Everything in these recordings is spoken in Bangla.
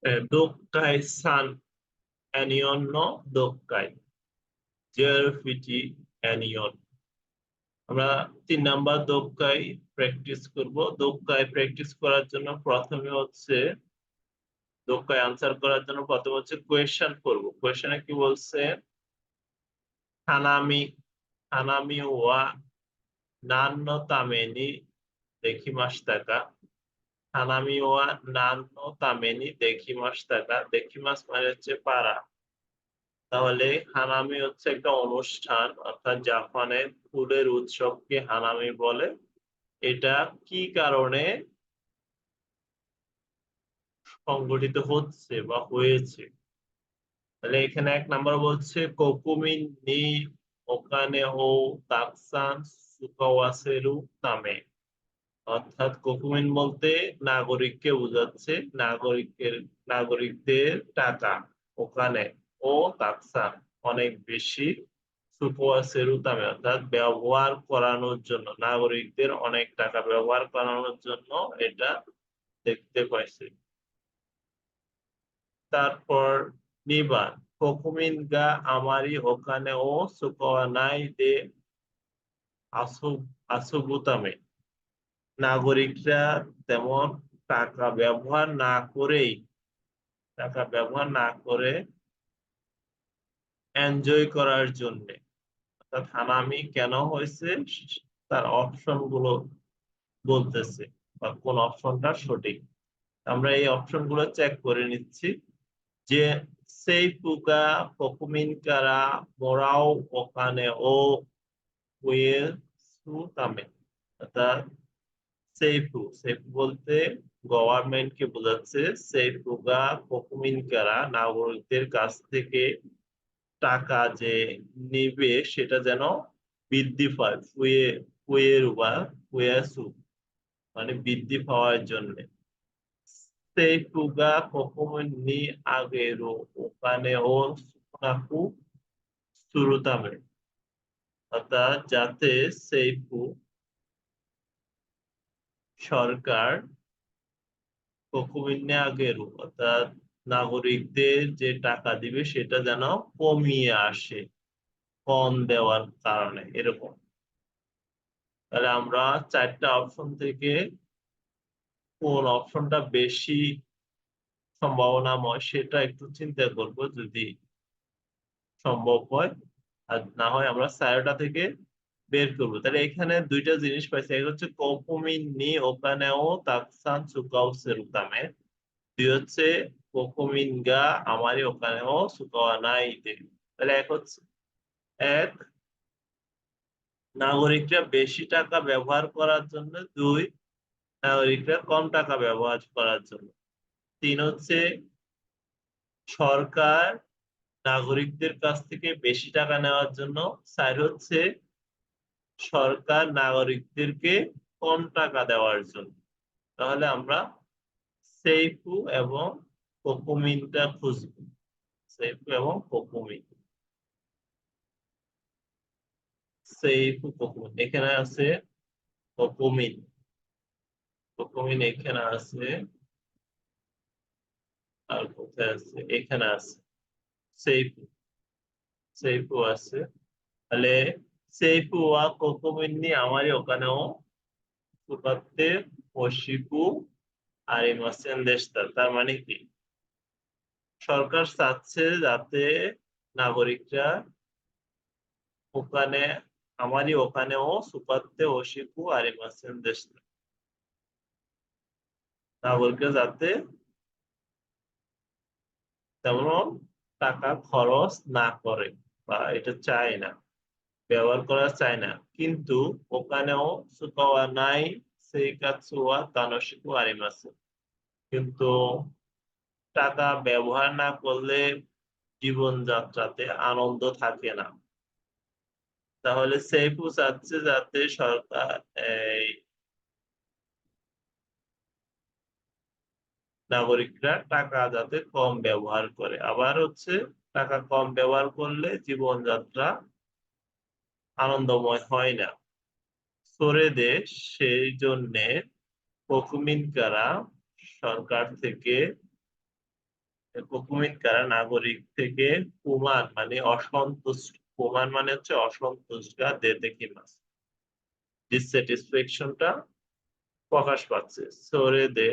দোক্কাই সান অ্যানিয়ন ন দোক্কাই জিওগ্রাফিটি অ্যানিয়ন। আমরা 3 নাম্বার দোক্কাই প্র্যাকটিস করব। দোক্কাই প্র্যাকটিস করার জন্য প্রথমে হচ্ছে দোক্কাই আনসার করার জন্য প্রথমে হচ্ছে কোয়েশ্চেন করব। কোয়েশ্চেনে কি বলছে? হানামি হানামি ওয়া নান নো তামেনি দেখিমাশিতা। হানামি ওয়া নান নো তামেনি দেখিমাশিতা। দেখিমাস মানে হচ্ছে পারা। তাহলে হানামি হচ্ছে একটা অনুষ্ঠান, অর্থাৎ জাপানের ফুলের উৎসবকে হানামি বলে। এটা কি কারণে সংগঠিত হচ্ছে বা হয়েছে? তাহলে এখানে 1 নাম্বার বলছে কোকুমিন নি ওকানে ও তাকসান সুকাওয়াসেরু নামে। অর্থাৎ কোকুমিন বলতে নাগরিককে বোঝাচ্ছে, নাগরিকদের টাকা। ওখানে ও তাকসান অনেক বেশি, সুকাওয়াসেরু নামে অর্থাৎ ব্যবহার করানোর জন্য, নাগরিকদের অনেক টাকা ব্যবহার করানোর জন্য এটা দেখতে পাইছে। তারপর নিবার কোকুমিন গা আমারি ওখানে ও সুকাওয়া নাই দে আসুবুতামে। নাগরিকরা তেমন টাকা ব্যবহার না করেই টাকা ব্যবহার না করে এনজয় করার জন্য। অর্থাৎ হানামি কেন হয়েছে তার অপশন গুলো বলতেছে, বা কোন অপশনটা সঠিক। আমরা এই অপশন গুলো চেক করে নিচ্ছি। যে সেইফুগা কোকুমিনকারা মোরাও ওখানে ও উয়েসুতামে। অর্থাৎ সেইফু বলতে গভর্নমেন্ট কে বোঝাচ্ছে। সেইফুগা কোকুমিনকারা নাগরিকদের কাছ থেকে টাকা যে নিবে সেটা যেন বৃদ্ধি পায়। ফুয়েরু বা ফুয়াসু মানে বৃদ্ধি পাওয়ার জন্য। সেইফুগা কোকুমিন নি আগেরো ওখানে ও সুনাকু সুরুতামে। অর্থাৎ যাতে সেইফু সরকার কোকুমিনে আগেরও অর্থাৎ নাগরিকদের যে টাকা দিবে সেটা যেন কমিয়ে আসে, কম দেওয়ার কারণে এরকম। তাহলে আমরা 4টা অপশন থেকে কোন অপশনটা বেশি সম্ভাবনাময় সেটা একটু চিন্তা করব, যদি সম্ভব হয়। আর না হয় আমরা 4টা থেকে বের করবো। তাহলে এখানে 2টা জিনিস পাইছি, এক হচ্ছে কোকুমিন নি ওখানেও তাকসান সুকাও সেরুতামে। 2 হচ্ছে কোকুমিন গা আমারই ওখানেও সুকাওয়া নাই দে। তাহলে এক নাগরিকরা বেশি টাকা ব্যবহার করার জন্য, 2 নাগরিকরা কম টাকা ব্যবহার করার জন্য, 3 হচ্ছে সরকার নাগরিকদের কাছ থেকে বেশি টাকা নেওয়ার জন্য, 4 হচ্ছে সরকার নাগরিকদেরকে কম টাকা দেওয়ার জন্য। তাহলে আমরা সেইফু এবং কোকুমিনটা খুঁজবো। সেইফু এবং কোকুমিন। সেইফু কোকুমিন এখানে আছে, কোকুমিন কোকুমিন এখানে আছে, আর কোথায় আছে? এখানে আছে সেইফু। সেইফু আছে। তাহলে সেইফু ওয়া কোকুমিন নি আমারই ওখানেও সুপাতে ওশিকু আর ইমাসেন দেশটা। তার মানে কি সরকার চাচ্ছে যাতে নাগরিকরা ওখানে আমারই ওখানেও সুপাতে ওশিকু আর ইমাসেন দেশটা, নাগরিকরা যাতে তেমন টাকা খরচ না করে বা এটা চায় না, ব্যবহার করা চায় না। কিন্তু ওখানেও সুকাওয়া নাই সেইকাতসুয়া তানোশিকু আরিমাসু। কিন্তু টাকা ব্যবহার না করলে জীবনযাত্রাতে আনন্দ থাকে না। তাহলে সেইফু চাচ্ছে যাতে সরকার এই নাগরিকরা টাকা যাতে কম ব্যবহার করে। আবার হচ্ছে টাকা কম ব্যবহার করলে জীবনযাত্রা আনন্দময় হয় না। সরে দেশ সেই জন্যে কোকুমিনকারা সরকার থেকে কোকুমিন কারা নাগরিক থেকে কুমান মানে অসন্তুষ্ট, কুমান মানে হচ্ছে অসন্তুষ্ট গা দেতে কিমাস, ডিসস্যাটিসফ্যাকশনটা প্রকাশ পাচ্ছে। সরে দে,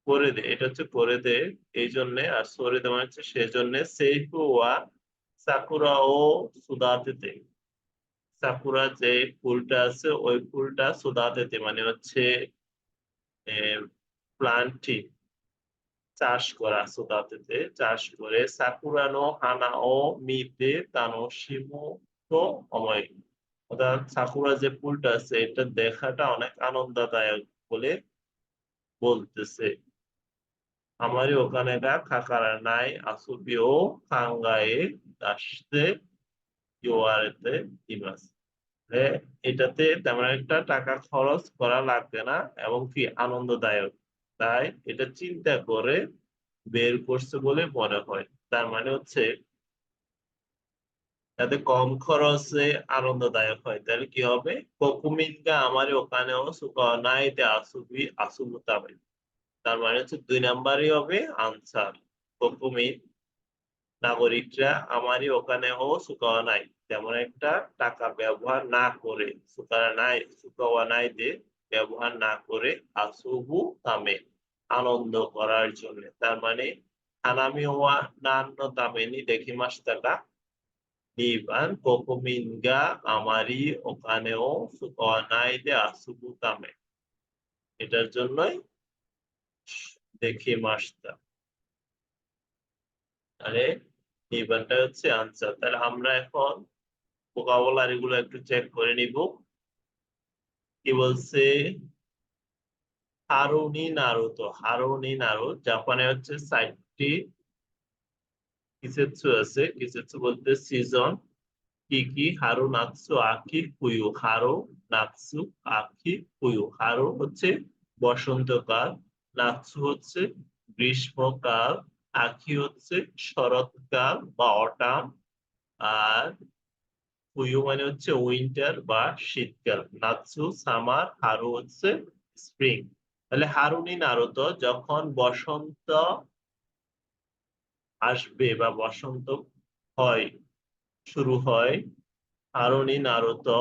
করে দে, এটা হচ্ছে করে দে এই জন্যে, আর সরে দে মানে হচ্ছে সেজন্য। সেইফু ওয়া সাকুরা ও সুদাতেতে, সাকুরা যে ফুলটা আছে ওই ফুলটা সুদাতেতে মানে হচ্ছে প্লান্টটি চাষ করা, সুদাতেতে চাষ করে। সাকুরানো হানা ও মিতে তানো শিমো তো অময়, অর্থাৎ সাকুরা যে ফুলটা আছে এটা দেখাটা অনেক আনন্দদায়ক বলে বলতেছে। আমারই ওখানে গা খাকারা নাই আসুবিও খাঙ্গায়ে দাসতে ইউআরতে ইমাস। এটাতে তেমন একটা টাকা খরচ করা লাগবে না এবং কি আনন্দদায়ক, তাই এটা চিন্তা করে বের করছে বলে মনে হয়। তার মানে হচ্ছে যাতে কম খরচে আনন্দদায়ক হয়, তাহলে কি হবে? কোকুমিনকা আমার ওখানেও সুকনাইতে আসুবি আসুবুতাবে, তার মানে হচ্ছে 2 নাম্বারই হবে আনসার। কোকুমিন নাগরিকরা আমারই ওখানেও সুকাওয়া নাই, তেমন একটা টাকা ব্যবহার না করে, সুকারা নাই সুকাওয়া নাই দে ব্যবহার না করে, আসুবু তামে আনন্দ করার জন্য। তার মানে হানামি ওয়া নান্ন তামেনি দেখি মাস টাকা নিবান কোকুমিনগা আমারই ওখানেও সুকাওয়া নাই দে আসুবু তামে, এটার জন্যই দেখি মাসটা, আরে নিবানটা হচ্ছে আনসার। তাহলে আমরা এখন ভোকাবুলারি গুলো একটু চেক করে নিব। কি বলছে? হারুনি নারুতো, হারুনি নারু জাপানে হচ্ছে 60টি কিসেৎসু আছে। কিসেৎসু বলতে সিজন। কি কি? হারু নাৎসু আকি ফুয়ু, হারু নাৎসু আকি ফুয়ু, হারু হচ্ছে বসন্তকাল, নাৎসু হচ্ছে গ্রীষ্মকাল, আকি হচ্ছে শরৎকাল বা অটাম, আর ফুয়ু মানে হচ্ছে উইন্টার বা শীতকাল। নাৎসু সামার, হারু হচ্ছে স্প্রিং। তাহলে হারুনি নারুতো যখন বসন্ত আসবে বা বসন্ত হয়, শুরু হয়, হারুনি নারুতো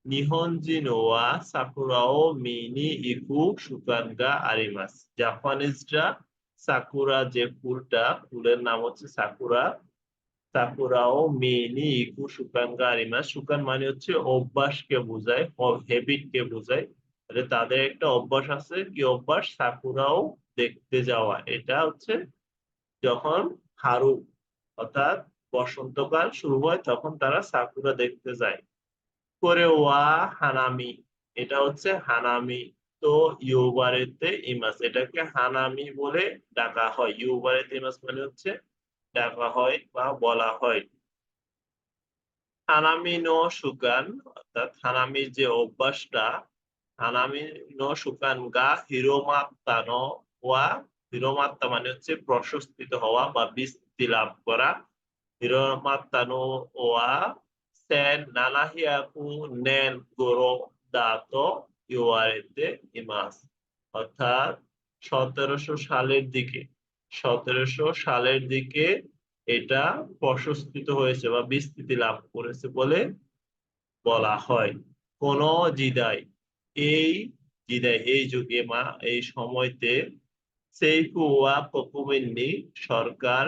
নিহনজিন ওয়া সাকুরাও মিনি ইকু সুকানগা আরিমাস, জাপানিজরা সাকুরা যে ফুলটা, ফুলের নাম হচ্ছে সাকুরা, সাকুরাও মিনি ইকু সুকানগা আরিমাস, সুকান মানে হচ্ছে অভ্যাসকে বোঝায়, হ্যাবিট কে বোঝায়। তাহলে তাদের একটা অভ্যাস আছে, কি অভ্যাস? সাকুরাও দেখতে যাওয়া। এটা হচ্ছে যখন হারু অর্থাৎ বসন্তকাল শুরু হয় তখন তারা সাকুরা দেখতে যায়। করে ওয়া হানামি, এটা হচ্ছে হানামি। তো ইউবারেতে ইমাস, এটাকে হানামি বলে ডাকা হয়। ইউবারেতে ইমাস মানে হচ্ছে ডাকা হয় বা বলা হয়। হানামি নো সুকান, অর্থাৎ হানামির যে অভ্যাসটা, হানামি নো সুকান গা হিরোমাত্তা নো ওয়া, হিরোমাত্তা মানে হচ্ছে প্রশস্তিত হওয়া বা বিস্তৃতি লাভ করা। হিরোমাত্তা নো ওয়া সেন নানাহিয়াকু নেন গোরো দাতো ইউয়ারেতে ইমাস, অর্থাৎ 1700 সালের দিকে, 1700 সালের দিকে এটা প্রশস্তিত হয়েছে বা বিস্তৃতি লাভ করেছে বলে বলা হয়। কোন জিদাই, এই জিদাই এই যুগে মা এই সময়তে সেইফু ওয়া কোকুমেন্নি সরকার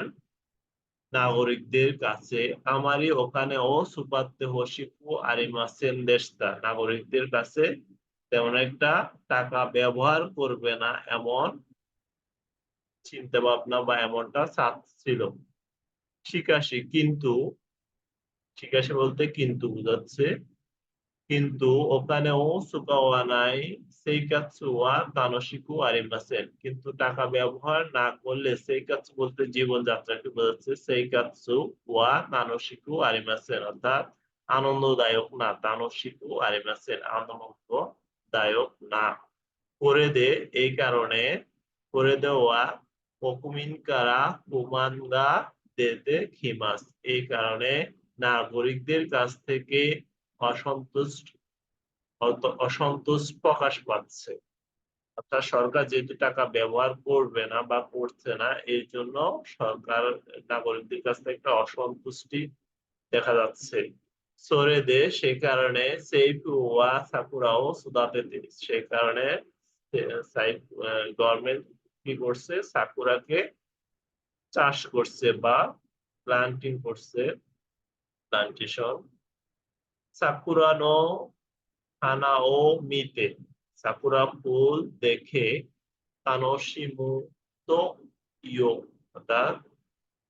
নাগরিকদের কাছে আমারই ওখানে ও সুপাত্তে হসিপু আরিমাসেন দেশটা, নাগরিকদের কাছে তেমন একটা টাকা ব্যবহার করবে না এমন চিন্তা ভাবনা বা এমনটা ছিল। শিকাশি কিন্তু, শিকাশি বলতে কিন্তু বোঝাচ্ছে, কিন্তু ওখানেও সুকাওয়া নাই সেইকাতসু ওয়া তানোশিকু আরিমাসেন, কিন্তু টাকা ব্যবহার না করলে, সেইকাতসু বলতে জীবনযাত্রাকে বোঝাচ্ছে, সেইকাতসু ওয়া তানোশিকু আরিমাসেন, অর্থাৎ আনন্দদায়ক না, তানোশিকু আরিমাসেন আনন্দদায়ক না। করে দে এই কারণে, করে দেওয়া কোকুমিনকারা কুমানগা দেতে খিমাস, এই কারণে নাগরিকদের কাছ থেকে অসন্তোষ অসন্তোষ প্রকাশ পাচ্ছে। অর্থাৎ সরকার যেহেতু টাকা ব্যবহার করবে না বা করছে না, এই জন্য সরকার নাগরিকদের কাছ থেকে একটা অসন্তুষ্টি দেখা যাচ্ছে। সোরেদে সেই কারণে সেইফু ওয়া সাকুরাও সুদাতে, সেই কারণে গভর্নমেন্ট কি করছে, সাকুরাকে চাষ করছে বা প্লান্টিং করছে, প্লান্টেশন। সাকুরা নো হানা ও মিতে, সাকুরা ফুল দেখে তানোশিমু তো ইয়ো, অর্থাৎ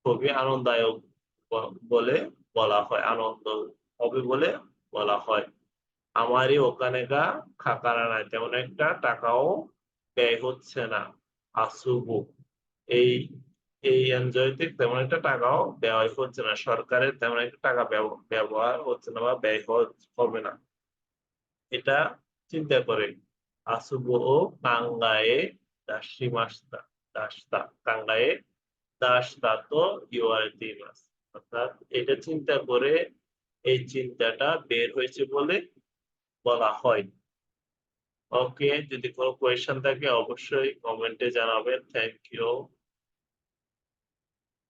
খুবই আনন্দদায়ক বলে বলা হয়, আনন্দ হবে বলে বলা হয়। আমারই ওখানে গা খাকারা নাই, তেমন একটা টাকাও ব্যয় হচ্ছে না। আসুবু, এই এই এনজয়তে তেমন একটা টাকাও ব্যয় হচ্ছে না, সরকারের তেমন একটা টাকা ব্যবহার হচ্ছে না বা ব্যয় হবে না, এটা চিন্তা করে। আসুবু ও কাঙ্গায়ে দাসি মাস্তা, দাসতা কাঙ্গায়ে দাসতা তো ইউআরটিমাস, অর্থাৎ এটা চিন্তা করে এই চিন্তাটা বের হয়েছে বলে বলা হয়। ওকে, যদি কোনো কোয়েশ্চেন থাকে অবশ্যই কমেন্টে জানাবেন। Thank you.